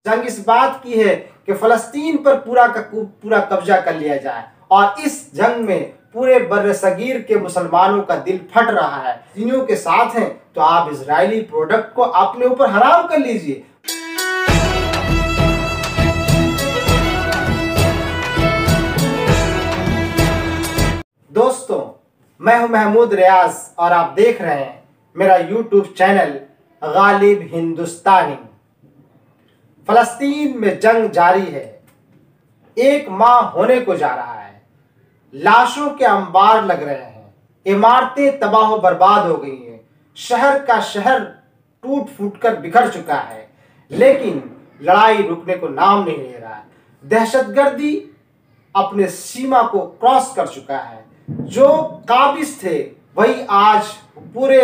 जंग इस बात की है कि फलस्तीन पर पूरा कब्जा कर लिया जाए और इस जंग में पूरे बर्र सगीर के मुसलमानों का दिल फट रहा है। चीनियों के साथ हैं तो आप इजरायली प्रोडक्ट को अपने ऊपर हराम कर लीजिए। दोस्तों, मैं हूं महमूद रियाज और आप देख रहे हैं मेरा यूट्यूब चैनल गालिब हिंदुस्तानी। फलस्तीन में जंग जारी है, एक माह होने को जा रहा है, लाशों के अंबार लग रहे हैं, इमारतें तबाह बर्बाद हो गई हैं, शहर का शहर टूट फूट कर बिखर चुका है, लेकिन लड़ाई रुकने को नाम नहीं ले रहा है। दहशतगर्दी अपने सीमा को क्रॉस कर चुका है। जो काबिज थे वही आज पूरे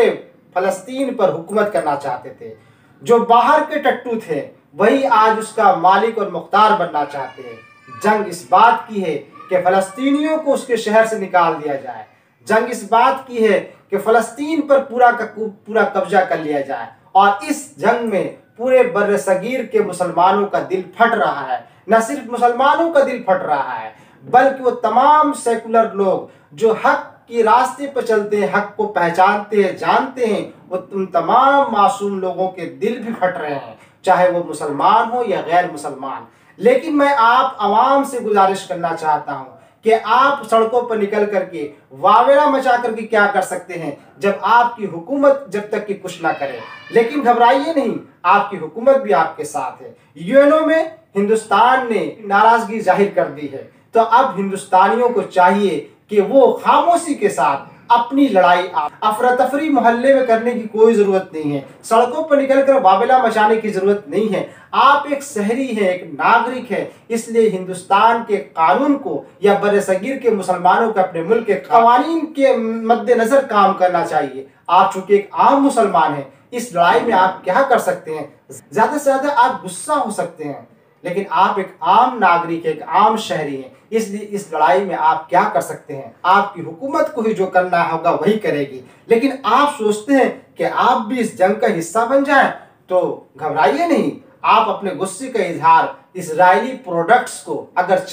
फलस्तीन पर हुकूमत करना चाहते थे। जो बाहर के टट्टू थे वही आज उसका मालिक और मुख्तार बनना चाहते हैं। जंग इस बात की है कि फलस्तीनियों को उसके शहर से निकाल दिया जाए। जंग इस बात की है कि फलस्तीन पर पूरा कब्जा कर लिया जाए और इस जंग में पूरे बर्र सगीर के मुसलमानों का दिल फट रहा है। न सिर्फ मुसलमानों का दिल फट रहा है बल्कि वो तमाम सेकुलर लोग जो हक के रास्ते पर चलते हैं, हक को पहचानते हैं, जानते हैं, वो उन तमाम मासूम लोगों के दिल भी फट रहे हैं, चाहे वो मुसलमान हो या गैर मुसलमान। लेकिन मैं आप आवाम से गुजारिश करना चाहता हूं कि आप सड़कों पर निकल करके वावेला मचा करके क्या कर सकते हैं जब आपकी हुकूमत जब तक कि कुछ ना करे। लेकिन घबराइए नहीं, आपकी हुकूमत भी आपके साथ है। यूएनओ में हिंदुस्तान ने नाराजगी जाहिर कर दी है, तो अब हिंदुस्तानियों को चाहिए कि वो खामोशी के साथ अपनी लड़ाई अफरा तफरी मोहल्ले में करने की कोई जरूरत नहीं है। सड़कों पर निकलकर वावेला मचाने की जरूरत नहीं है। आप एक शहरी हैं, एक नागरिक हैं, इसलिए हिंदुस्तान के कानून को या बर्रसगीर के मुसलमानों को अपने मुल्क के कवानीन के मद्देनजर काम करना चाहिए। आप चूंकि एक आम मुसलमान हैं, इस लड़ाई में आप क्या कर सकते हैं? ज्यादा से ज्यादा आप गुस्सा हो सकते हैं, लेकिन आप एक आम नागरिक हैं, एक आम शहरी हैं, इसलिए इस लड़ाई में आप क्या कर सकते हैं? आपकी हुकूमत को ही जो करना होगा वही करेगी। लेकिन आप सोचते हैं कि आप भी इस जंग का हिस्सा बन जाएं, तो घबराइए नहीं। आप अपने गुस्से का इजहार इजरायली प्रोडक्ट्स को अगर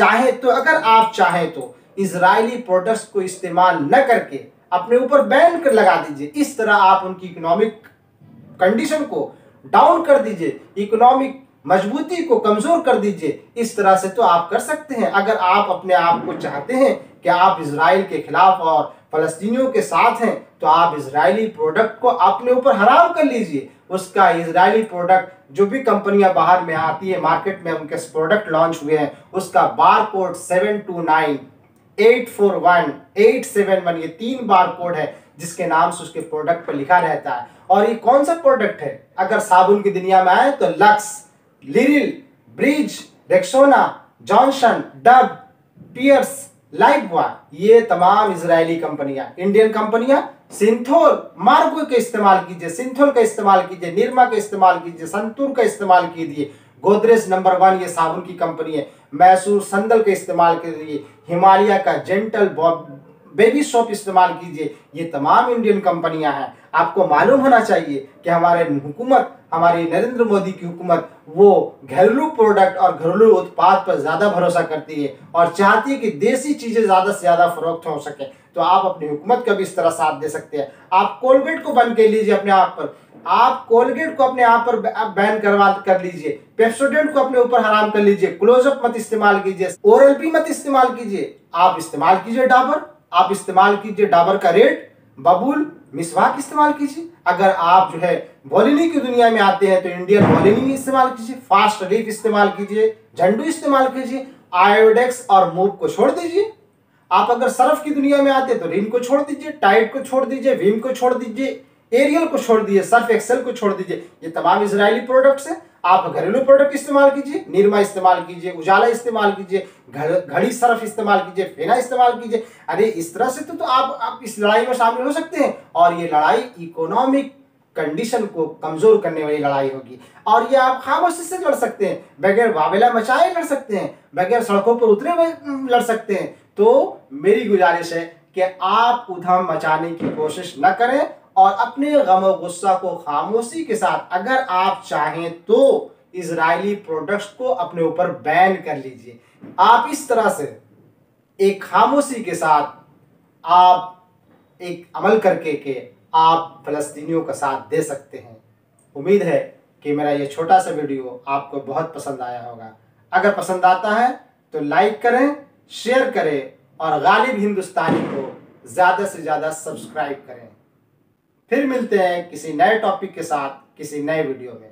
आप चाहें तो इजरायली प्रोडक्ट्स को इस्तेमाल न करके अपने ऊपर बैन कर लगा दीजिए। इस तरह आप उनकी इकोनॉमिक कंडीशन को डाउन कर दीजिए, इकोनॉमिक मजबूती को कमजोर कर दीजिए। इस तरह से तो आप कर सकते हैं। अगर आप अपने आप को चाहते हैं कि आप इजराइल के खिलाफ और फलस्तीनियों के साथ हैं, तो आप इजरायली प्रोडक्ट को अपने ऊपर हराम कर लीजिए। उसका इजरायली प्रोडक्ट जो भी कंपनियां बाहर में आती है, मार्केट में उनके प्रोडक्ट लॉन्च हुए हैं, उसका बार कोड 729 841 871 ये 3 बार कोड है जिसके नाम से उसके प्रोडक्ट पर लिखा रहता है। और ये कौन सा प्रोडक्ट है? अगर साबुन की दुनिया में आए तो Lux, Liril, Breeze, Rexona, Johnson, Dove, Pears, Lifebuoy, ये तमाम इजरायली कंपनियां। इंडियन कंपनियां सिंथोल, मार्गो का इस्तेमाल कीजिए, सिंथोल का इस्तेमाल कीजिए, निरमा का इस्तेमाल कीजिए, संतूर का इस्तेमाल कीजिए। गोदरेज नंबर 1 ये साबुन की कंपनी है। मैसूर संदल का इस्तेमाल कीजिए, हिमालय का जेंटल बेबी सोप इस्तेमाल कीजिए। ये तमाम इंडियन कंपनियां हैं। आपको मालूम होना चाहिए कि हमारे हुकूमत, हमारी नरेंद्र मोदी की हुकूमत, वो घरेलू प्रोडक्ट और घरेलू उत्पाद पर ज्यादा भरोसा करती है और चाहती है कि देसी चीजें ज्यादा से ज्यादा फरोख्त हो सके। तो आप अपनी हुकूमत का भी इस तरह साथ दे सकते हैं। आप कोलगेट को बंद कर लीजिए अपने आप पर, आप कोलगेट को अपने आप पर बैन कर लीजिए, पेप्सोडेंट को अपने ऊपर हराम कर लीजिए, क्लोजअप मत इस्तेमाल कीजिए, ओरल बी मत इस्तेमाल कीजिए। आप इस्तेमाल कीजिए डाबर, आप इस्तेमाल कीजिए डाबर का रेड, बबूल, मिसवाक इस्तेमाल कीजिए। अगर आप जो है वोलिनी की दुनिया में आते हैं तो इंडियन वोलिनी इस्तेमाल कीजिए, फास्ट रिलीफ इस्तेमाल कीजिए, झंडू इस्तेमाल कीजिए, आयोडेक्स और मूव को छोड़ दीजिए। आप अगर सर्फ की दुनिया में आते हैं तो रिन को छोड़ दीजिए, टाइड को छोड़ दीजिए, विम को छोड़ दीजिए, एरियल को छोड़ दीजिए, सर्फ एक्सेल को छोड़ दीजिए। ये तमाम इजरायली प्रोडक्ट्स हैं। आप घरेलू प्रोडक्ट इस्तेमाल कीजिए, निरमा इस्तेमाल कीजिए, उजाला इस्तेमाल कीजिए, घड़ी सर्फ इस्तेमाल कीजिए, फेना इस्तेमाल कीजिए। अरे इस तरह से तो आप इस लड़ाई में शामिल हो सकते हैं। और ये लड़ाई इकोनॉमिक कंडीशन को कमजोर करने वाली लड़ाई होगी और ये आप खामोशी से लड़ सकते हैं, बगैर वावेला मचाए लड़ सकते हैं, बगैर सड़कों पर उतरे हुए लड़ सकते हैं। तो मेरी गुजारिश है कि आप उधम मचाने की कोशिश न करें और अपने गम और गुस्सा को खामोशी के साथ, अगर आप चाहें तो इजरायली प्रोडक्ट्स को अपने ऊपर बैन कर लीजिए। आप इस तरह से एक खामोशी के साथ आप एक अमल करके के आप फलस्तीनियों का साथ दे सकते हैं। उम्मीद है कि मेरा ये छोटा सा वीडियो आपको बहुत पसंद आया होगा। अगर पसंद आता है तो लाइक करें, शेयर करें और गालिब हिंदुस्तानी को ज़्यादा से ज़्यादा सब्सक्राइब करें। फिर मिलते हैं किसी नए टॉपिक के साथ किसी नए वीडियो में।